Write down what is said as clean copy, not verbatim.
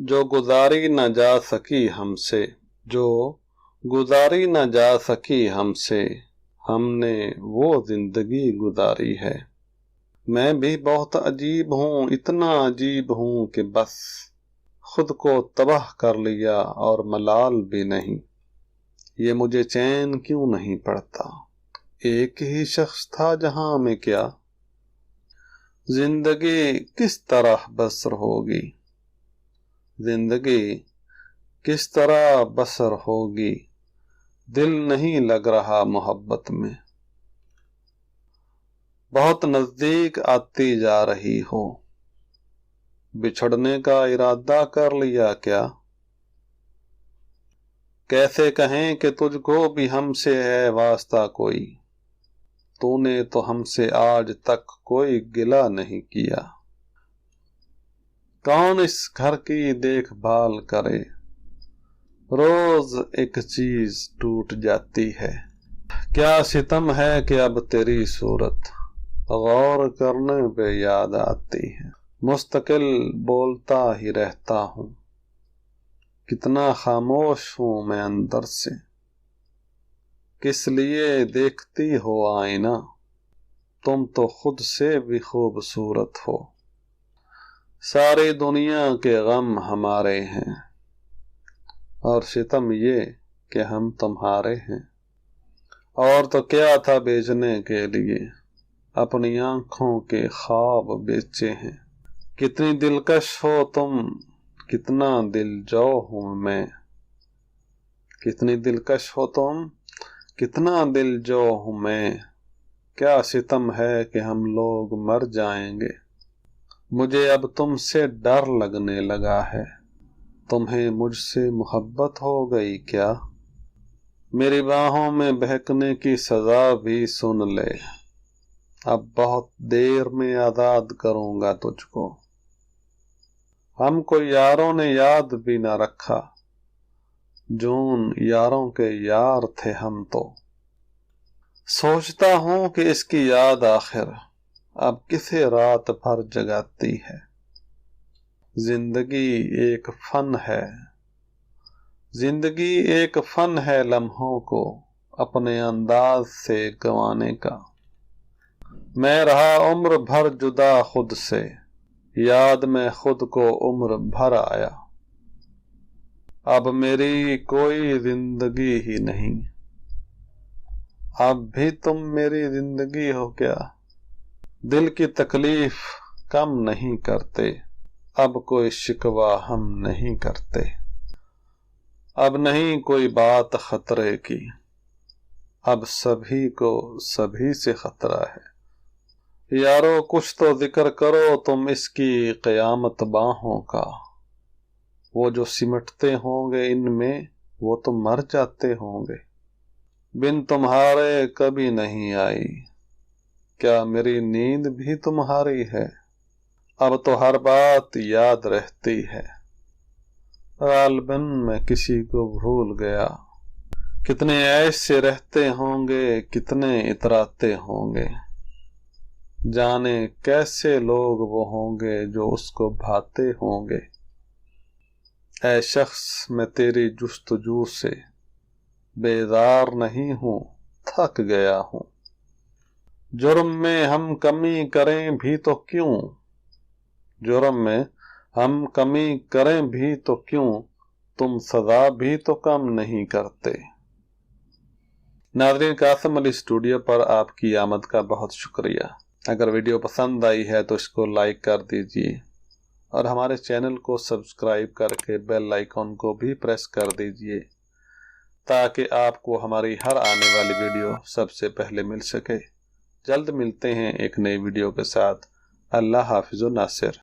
जो गुजारी न जा सकी हमसे, जो गुजारी न जा सकी हमसे, हमने वो जिंदगी गुजारी है। मैं भी बहुत अजीब हूँ, इतना अजीब हूँ कि बस खुद को तबाह कर लिया और मलाल भी नहीं। ये मुझे चैन क्यों नहीं पड़ता, एक ही शख्स था जहां में क्या। जिंदगी किस तरह बसर होगी, जिंदगी किस तरह बसर होगी, दिल नहीं लग रहा मोहब्बत में। बहुत नजदीक आती जा रही हो, बिछड़ने का इरादा कर लिया क्या। कैसे कहें कि तुझको भी हमसे है वास्ता कोई, तूने तो हमसे आज तक कोई गिला नहीं किया। कौन इस घर की देखभाल करे, रोज एक चीज टूट जाती है। क्या सितम है कि अब तेरी सूरत गौर करने पे याद आती है। मुस्तकिल बोलता ही रहता हूँ, कितना खामोश हूँ मैं अंदर से। किस लिए देखती हो आईना, तुम तो खुद से भी खूबसूरत हो। सारी दुनिया के गम हमारे हैं, और सितम ये कि हम तुम्हारे हैं। और तो क्या था बेचने के लिए, अपनी आंखों के ख्वाब बेचे हैं। कितनी दिलकश हो तुम, कितना दिलजो हूँ मैं। कितनी दिलकश हो तुम, कितना दिलजो हूँ मैं। क्या सितम है कि हम लोग मर जाएंगे। मुझे अब तुमसे डर लगने लगा है, तुम्हें मुझसे मोहब्बत हो गई क्या। मेरी बाहों में बहकने की सजा भी सुन ले, अब बहुत देर में आजाद करूंगा तुझको। हमको यारों ने याद भी न रखा, जून यारों के यार थे हम तो। सोचता हूँ कि इसकी याद आखिर अब किसे रात भर जगाती है। जिंदगी एक फन है, जिंदगी एक फन है लम्हों को अपने अंदाज से गंवाने का। मैं रहा उम्र भर जुदा खुद से, याद में खुद को उम्र भर आया। अब मेरी कोई जिंदगी ही नहीं, अब भी तुम मेरी जिंदगी हो क्या। दिल की तकलीफ कम नहीं करते, अब कोई शिकवा हम नहीं करते। अब नहीं कोई बात खतरे की, अब सभी को सभी से खतरा है। यारो कुछ तो जिक्र करो तुम इसकी क़यामत बाहों का। वो जो सिमटते होंगे इनमें, वो तो मर जाते होंगे। बिन तुम्हारे कभी नहीं आई, क्या मेरी नींद भी तुम्हारी है। अब तो हर बात याद रहती है, गालिबन मैं किसी को भूल गया। कितने ऐसे रहते होंगे, कितने इतराते होंगे। जाने कैसे लोग वो होंगे जो उसको भाते होंगे। ऐ शख्स मैं तेरी जुस्तजू से बेजार नहीं हूँ, थक गया हूँ। जुर्म में हम कमी करें भी तो क्यों, जुर्म में हम कमी करें भी तो क्यों, तुम सजा भी तो कम नहीं करते। नाज़रीन, कासिम अली स्टूडियो पर आपकी आमद का बहुत शुक्रिया। अगर वीडियो पसंद आई है तो इसको लाइक कर दीजिए और हमारे चैनल को सब्सक्राइब करके बेल आइकॉन को भी प्रेस कर दीजिए, ताकि आपको हमारी हर आने वाली वीडियो सबसे पहले मिल सके। जल्द मिलते हैं एक नई वीडियो के साथ। अल्लाह हाफिज़ नासिर।